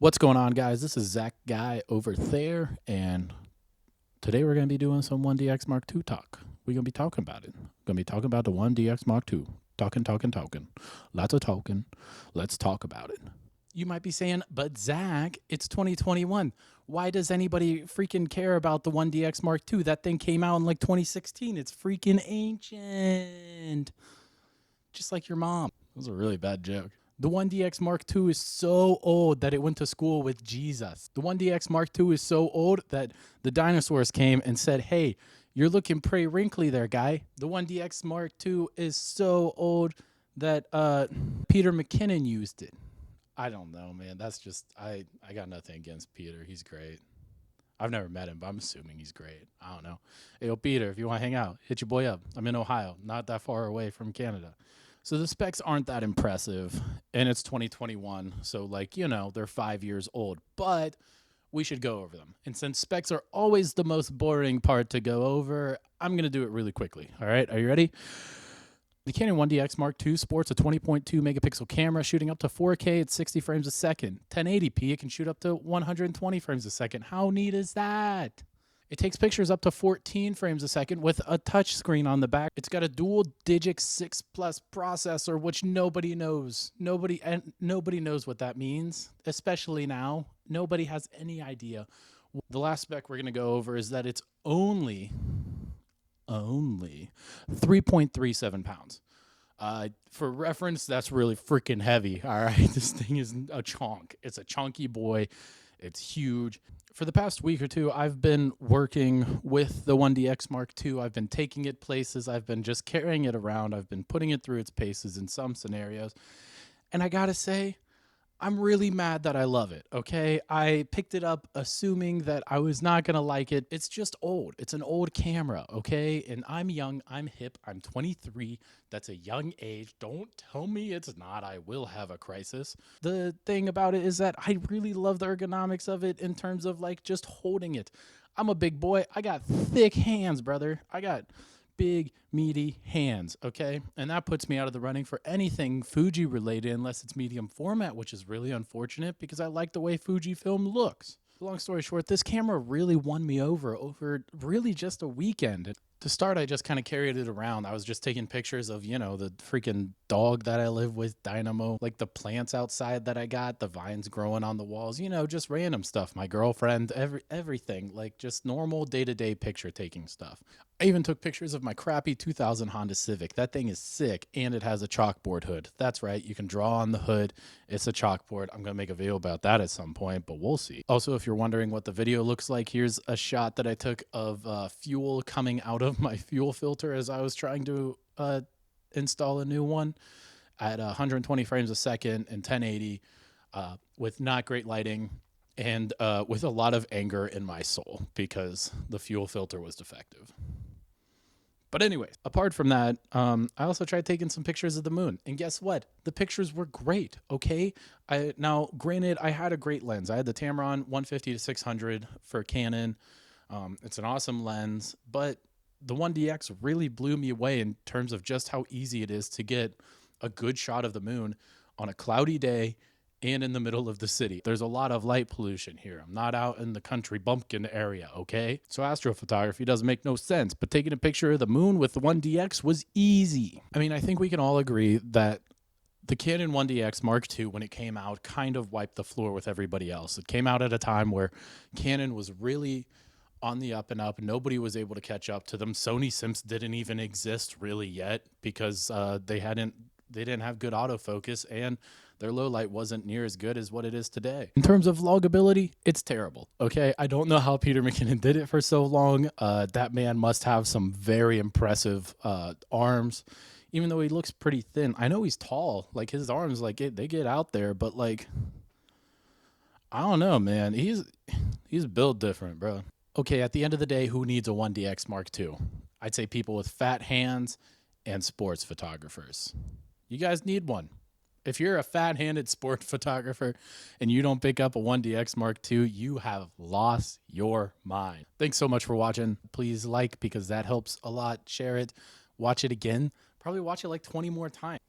What's going on, guys? This is Zach Guy over there, and today we're going to be doing some 1DX Mark II talk. We're going to be talking about it. Going to be talking about the 1DX Mark II. Talking. Lots of talking. Let's talk about it. You might be saying, but Zach, it's 2021. Why does anybody freaking care about the 1DX Mark II? That thing came out in like 2016. It's freaking ancient. Just like your mom. That was a really bad joke. The 1DX Mark II is so old that it went to school with Jesus. The 1DX Mark II is so old that the dinosaurs came and said, hey, you're looking pretty wrinkly there, guy. The 1DX Mark II is so old that Peter McKinnon used it. I don't know, man. That's just, I got nothing against Peter. He's great. I've never met him, but I'm assuming he's great. I don't know. Hey, yo, Peter, if you want to hang out, hit your boy up. I'm in Ohio, not that far away from Canada. So the specs aren't that impressive, and it's 2021, so, like, you know, they're 5 years old, but we should go over them. And since specs are always the most boring part to go over, I'm going to do it really quickly. All right, are you ready? The Canon 1DX Mark II sports a 20.2 megapixel camera shooting up to 4K at 60 frames a second. 1080p, it can shoot up to 120 frames a second. How neat is that? It takes pictures up to 14 frames a second with a touch screen on the back. It's got a dual Digix 6 Plus processor, which nobody knows. Nobody knows what that means, especially now. Nobody has any idea. The last spec we're going to go over is that it's only 3.37 pounds. For reference, that's really freaking heavy. All right, this thing is a chunk. It's a chunky boy. It's huge. For the past week or two, I've been working with the 1DX Mark II. I've been taking it places. I've been just carrying it around. I've been putting it through its paces in some scenarios. And I gotta say, I'm really mad that I love it, okay? I picked it up assuming that I was not gonna like it. It's just old. It's an old camera, okay? And I'm young, I'm hip, I'm 23. That's a young age. Don't tell me it's not. I will have a crisis. The thing about it is that I really love the ergonomics of it in terms of, like, just holding it. I'm a big boy. I got thick hands, brother. I got big, meaty hands, okay? And that puts me out of the running for anything Fuji related unless it's medium format, which is really unfortunate because I like the way Fujifilm looks. Long story short, this camera really won me over really just a weekend. To start, I just kind of carried it around. I was just taking pictures of, you know, the freaking dog that I live with, Dynamo, like the plants outside that I got, the vines growing on the walls, you know, just random stuff. My girlfriend, everything, like just normal day-to-day picture taking stuff. I even took pictures of my crappy 2000 Honda Civic. That thing is sick, and it has a chalkboard hood. That's right, you can draw on the hood. It's a chalkboard. I'm going to make a video about that at some point, but we'll see. Also, if you're wondering what the video looks like, here's a shot that I took of fuel coming out of my fuel filter as I was trying to install a new one at 120 frames a second and 1080 with not great lighting and with a lot of anger in my soul because the fuel filter was defective. But anyways, apart from that, I also tried taking some pictures of the moon. And guess what? The pictures were great, okay? Now, granted, I had a great lens. I had the Tamron 150-600 for Canon. It's an awesome lens, but the 1DX really blew me away in terms of just how easy it is to get a good shot of the moon on a cloudy day and in the middle of the city. There's a lot of light pollution here. I'm not out in the country bumpkin area, okay? So astrophotography doesn't make no sense, but taking a picture of the moon with the 1DX was easy. I mean, I think we can all agree that the Canon 1DX Mark II, when it came out, kind of wiped the floor with everybody else. It came out at a time where Canon was really on the up and up. Nobody was able to catch up to them. Sony Simps didn't even exist really yet because they didn't have good autofocus, and their low light wasn't near as good as what it is today. In terms of logability, it's terrible, okay? I don't know how Peter McKinnon did it for so long. That man must have some very impressive arms, even though he looks pretty thin. I know he's tall. Like, his arms, like, they get out there, but, like, I don't know, man. He's built different, bro. Okay, at the end of the day, who needs a 1DX Mark II? I'd say people with fat hands and sports photographers. You guys need one. If you're a fat-handed sport photographer and you don't pick up a 1DX Mark II, you have lost your mind. Thanks so much for watching. Please like because that helps a lot. Share it. Watch it again. Probably watch it like 20 more times.